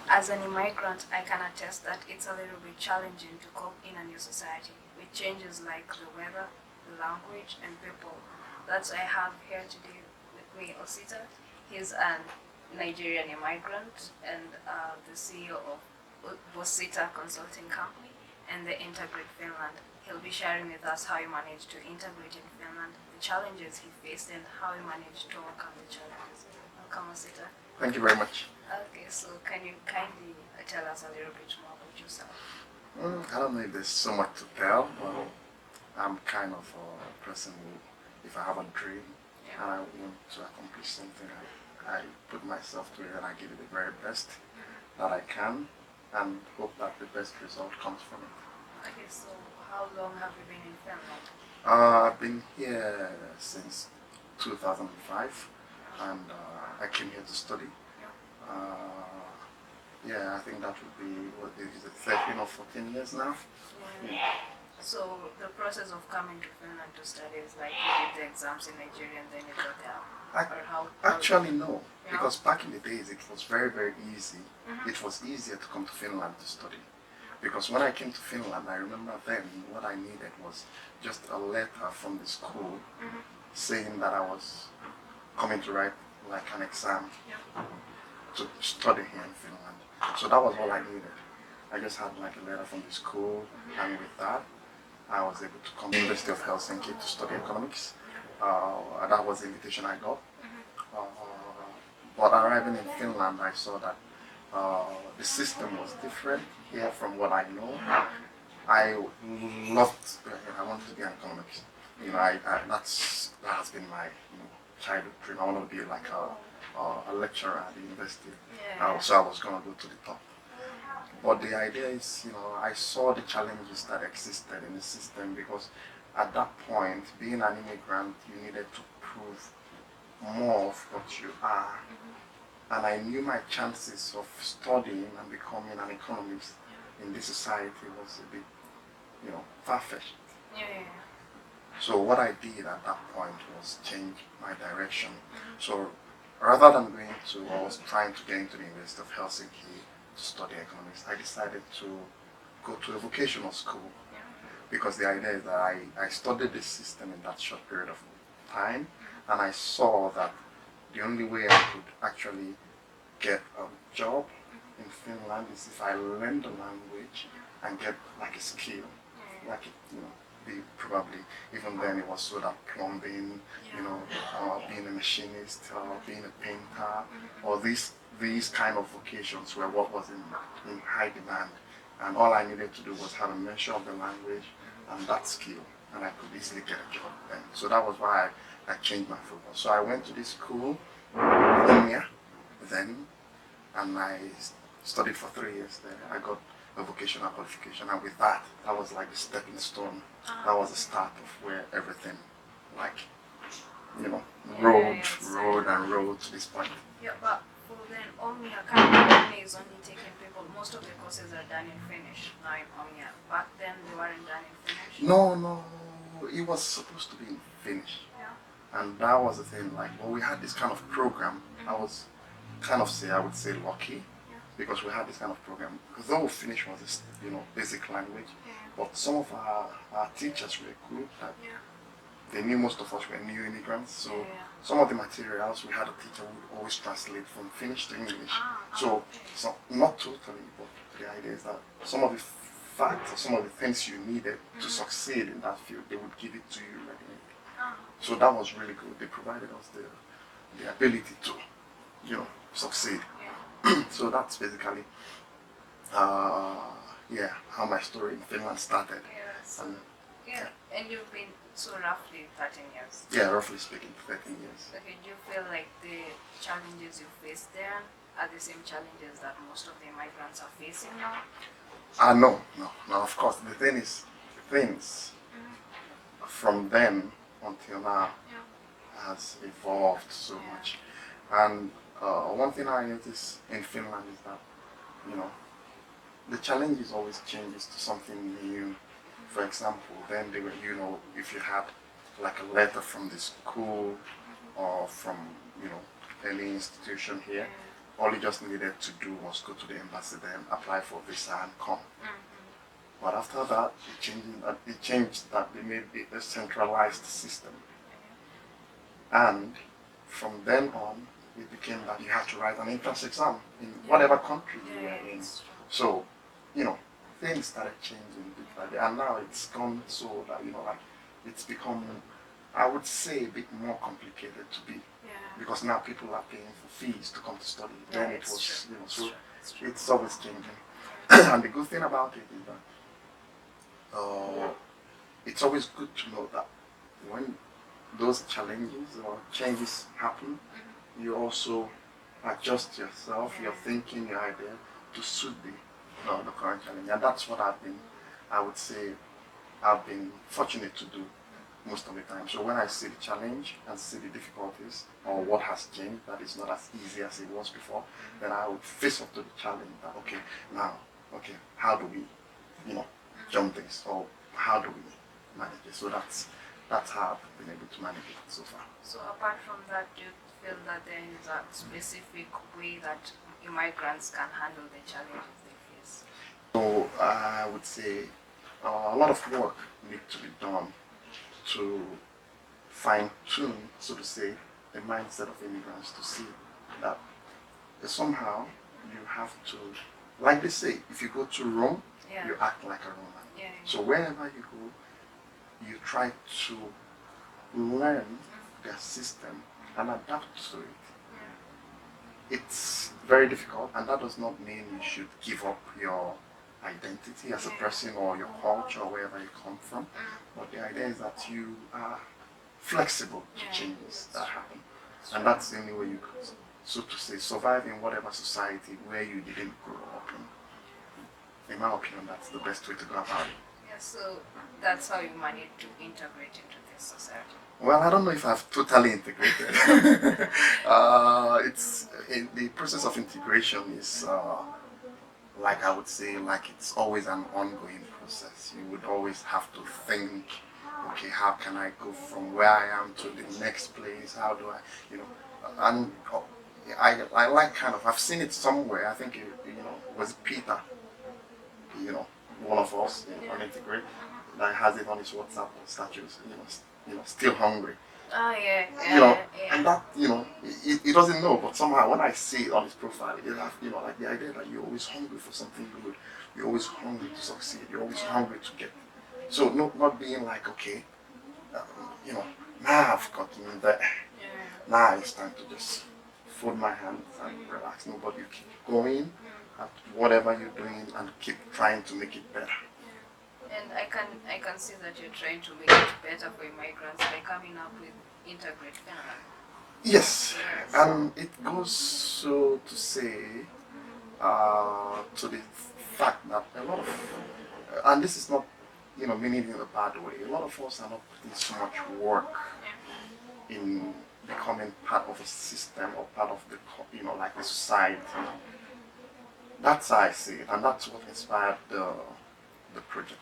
As an immigrant, I can attest that it's a little bit challenging to cope in a new society with changes like the weather, the language, and people. That's why I have here today with me Osita. He's an Nigerian immigrant and the CEO of Osita Consulting Company and the Integrate Finland. He'll be sharing with us how he managed to integrate in Finland, the challenges he faced, and how he managed to overcome the challenges. Welcome, Osita. Thank you very much. Okay, so can you kindly tell us a little bit more about yourself? I don't know if there's so much to tell, but I'm kind of a person who, if I have a dream Yeah. and I want to accomplish something, I put myself to it and I give it the very best that I can and hope that the best result comes from it. Okay, so how long have you been in Finland? I've been here since 2005 and I came here to study. Yeah, I think that would be, what is it, 13 or 14 years now? Yeah. So the process of coming to Finland to study is like you did the exams in Nigeria and then you got there? Or how? Actually, no, Yeah. because back in the days it was very, very easy. Mhm. It was easier to come to Finland to study. Because when I came to Finland, I remember then what I needed was just a letter from the school Mhm. saying that I was coming to write like an exam Yeah. to study here in Finland. So that was all I needed. I just had like a letter from the school, and with that, I was able to come to the University of Helsinki to study economics. That was the invitation I got. Uh, but arriving in Finland, I saw that the system was different here from what I know. I loved, I wanted to be an economist. You know, that has been my childhood dream. I want to be like a lecturer at the university. Yeah. So I was going to go to the top. But the idea is, I saw the challenges that existed in the system because at that point, being an immigrant, you needed to prove more of what you are. And I knew my chances of studying and becoming an economist in this society was a bit, far-fetched. Yeah. So what I did at that point was change my direction. So rather than I was trying to get into the University of Helsinki to study economics, I decided to go to a vocational school because the idea is that I studied the system in that short period of time and I saw that the only way I could actually get a job in Finland is if I learn the language and get like a skill, like probably even then it was sort of plumbing, being a machinist, being a painter, or these kind of vocations were what was in high demand, and all I needed to do was have a measure of the language and that skill, and I could easily get a job then. So that was why I changed my focus. So I went to this school, then, and I studied for 3 years there. I got a vocational qualification, and with that was like the stepping stone. That was the start of where everything, like, rode to this point. Yeah, but for then Omnia, Omnia is only taking people, most of the courses are done in Finnish now in Omnia. Back then they weren't done in Finnish. No, it was supposed to be in Finnish. Yeah. And that was the thing, like, well, we had this kind of program. I was I would say lucky, because we had this kind of program. Though Finnish was basic language, but some of our teachers were good. They knew most of us were new immigrants, so some of the materials we had a teacher who would always translate from Finnish to English. So not totally, but the idea is that some of the facts or some of the things you needed to succeed in that field, they would give it to you ready-made. So that was really good. They provided us the ability to, succeed. So that's basically, how my story in Finland started. And you've been roughly 13 years. Yeah, roughly speaking, 13 years. Okay, do you feel like the challenges you faced there are the same challenges that most of the migrants are facing now? No, of course. The things from then until now has evolved so much. And one thing I notice in Finland is that, the challenges always changes to something new. For example, then they were, if you had like a letter from the school or from, any institution here, all you just needed to do was go to the embassy then apply for visa and come. But after that, it changed that they made it a centralized system. And from then on, it became that you had to write an entrance exam in whatever country you were in. So, things started changing bit by bit, and now it's gone so that, it's become, I would say, a bit more complicated to be. Because now people are paying for fees to come to study. Then it was, so it's always changing. And the good thing about it is that it's always good to know that when those challenges or changes happen, you also adjust yourself, your thinking, your idea to suit the current challenge. And that's what I would say, I've been fortunate to do most of the time. So when I see the challenge and see the difficulties or what has changed that is not as easy as it was before, then I would face up to the challenge that, how do we, jump this, or how do we manage it? So that's how I've been able to manage it so far. So apart from that, do you feel that there is a specific way that immigrants can handle the challenges they face? So I would say a lot of work needs to be done to fine-tune, so to say, the mindset of immigrants to see that somehow you have to, like they say, if you go to Rome, you act like a Roman. So wherever you go, you try to learn their system and adapt to it. It's very difficult, and that does not mean you should give up your identity as a person or your culture or wherever you come from. But the idea is that you are flexible to changes that happen. And that's the only way you could, so to say, survive in whatever society where you didn't grow up in. In my opinion, that's the best way to go about it. Yeah, so that's how you manage to integrate into this society. Well, I don't know if I've totally integrated. It's the process of integration is like I would say, like it's always an ongoing process. You would always have to think, okay, how can I go from where I am to the next place? How do I, and I like kind of, I've seen it somewhere. I think it was Peter, one of us on Integrate, that has it on his WhatsApp statues. Still hungry. And that, he doesn't know, but somehow when I see it on his profile, it has, like the idea that you're always hungry for something good, you're always hungry to succeed, you're always hungry to get. So not being like, okay, now I've gotten there. Now it's time to just fold my hands and relax. No, but you keep going at whatever you're doing and keep trying to make it better. And I can see that you're trying to make it better for immigrants by coming up with Integrate Finland. Yes, and it goes so to say to the fact that a lot of, and this is not, meaning in a bad way, a lot of us are not putting so much work in becoming part of a system or part of the, like the society. That's how I see it, and that's what inspired the project.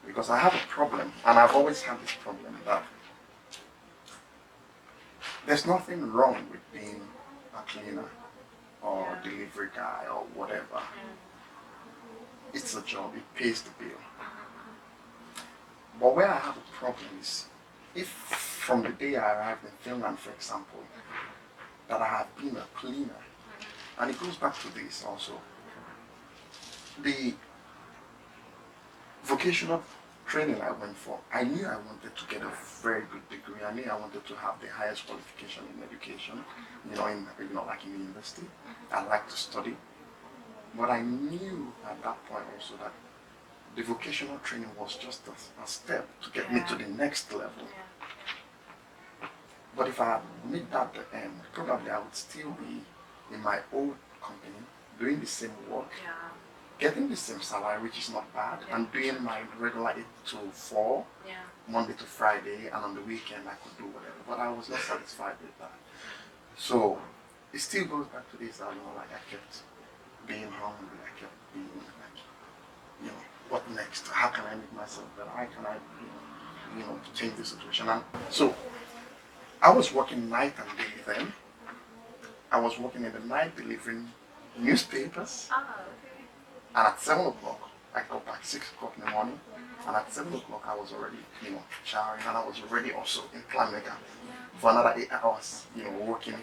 Because I have a problem, and I've always had this problem, that there's nothing wrong with being a cleaner or delivery guy or whatever. It's a job, it pays the bill. But where I have a problem is, if from the day I arrived in Finland, for example, that I have been a cleaner, and it goes back to this also, the vocational training I went for, I knew I wanted to get a very good degree. I knew I wanted to have the highest qualification in education, like in university. I like to study. But I knew at that point also that the vocational training was just a step to get me to the next level. But if I had made that the end, probably I would still be in my old company, doing the same work, getting the same salary, which is not bad, and doing my regular 8 to 4, Monday to Friday, and on the weekend I could do whatever. But I was not satisfied with that. So it still goes back to this, like I kept being hungry, I kept being like, what next? How can I make myself better? How can I, change the situation? And so I was working night and day then, I was working in the night delivering newspapers. Ah, okay. And at 7 o'clock, I got back 6 o'clock in the morning. And at 7 o'clock, I was already, showering, and I was already also in Planmega for another 8 hours, working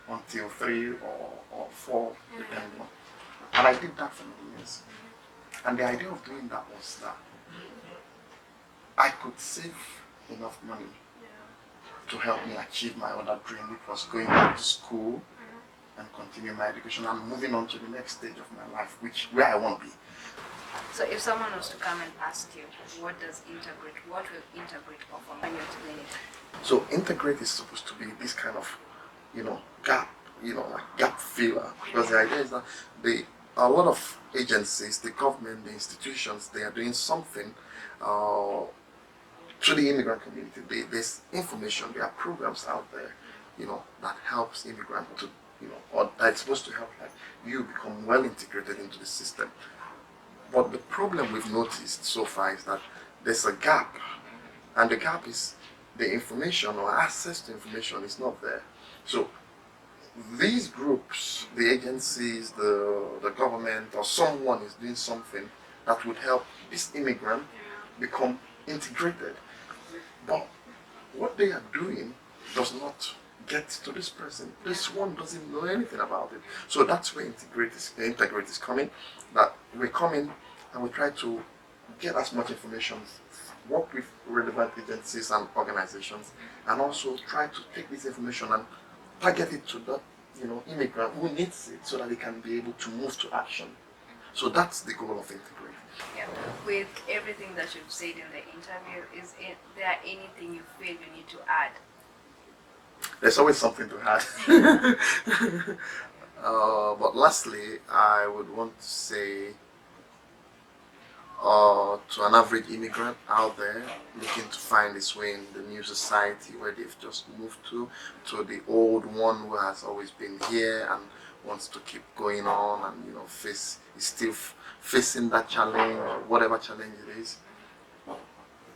until 3 or 4, depending on. And I did that for many years. And the idea of doing that was that I could save enough money to help me achieve my other dream, which was going back to school and continue my education and moving on to the next stage of my life, where I want to be. So if someone was to come and ask you, what will Integrate offer when you explain it? So Integrate is supposed to be this kind of, gap, like gap filler. Because the idea is that a lot of agencies, the government, the institutions, they are doing something to the immigrant community. There's information, there are programs out there, that helps immigrants to, or that's supposed to help you become well integrated into the system. But the problem we've noticed so far is that there's a gap, and the gap is the information or access to information is not there. So these groups, the agencies, the government, or someone is doing something that would help this immigrant become integrated. But what they are doing does not get to this person. This one doesn't know anything about it. So that's where Integrate is coming. That we come in and we try to get as much information, work with relevant agencies and organizations, and also try to take this information and target it to that immigrant who needs it, so that they can be able to move to action. So that's the goal of Integrate. Yeah. With everything that you've said in the interview, is there anything you feel you need to add? There's always something to add. But lastly, I would want to say to an average immigrant out there looking to find his way in the new society where they've just moved to the old one who has always been here and wants to keep going on and is still facing that challenge, whatever challenge it is,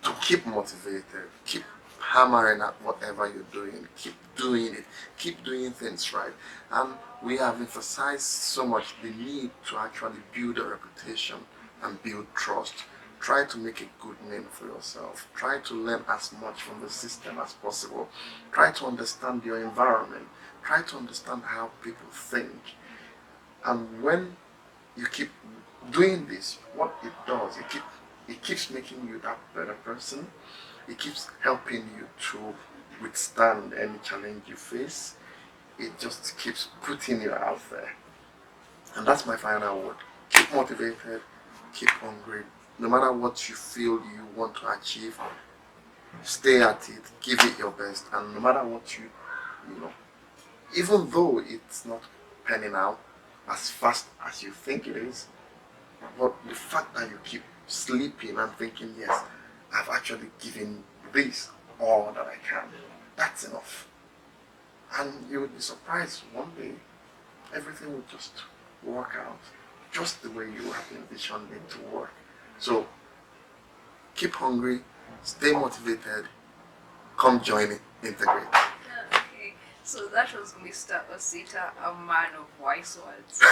to keep motivated, keep hammering at whatever you're doing, keep doing it, keep doing things right. And we have emphasized so much the need to actually build a reputation and build trust. Try to make a good name for yourself. Try to learn as much from the system as possible. Try to understand your environment. Try to understand how people think. And when you keep doing this, what it does, it keeps making you that better person. It keeps helping you to withstand any challenge you face. It just keeps putting you out there. And that's my final word. Keep motivated, keep hungry. No matter what you feel you want to achieve, stay at it, give it your best. And no matter what even though it's not panning out as fast as you think it is, but the fact that you keep sleeping and thinking, yes, I've actually given this all that I can, that's enough. And you would be surprised one day, everything will just work out just the way you have envisioned it to work. So keep hungry, stay motivated, come join it, Integrate. Okay, so that was Mr. Osita, a man of wise words.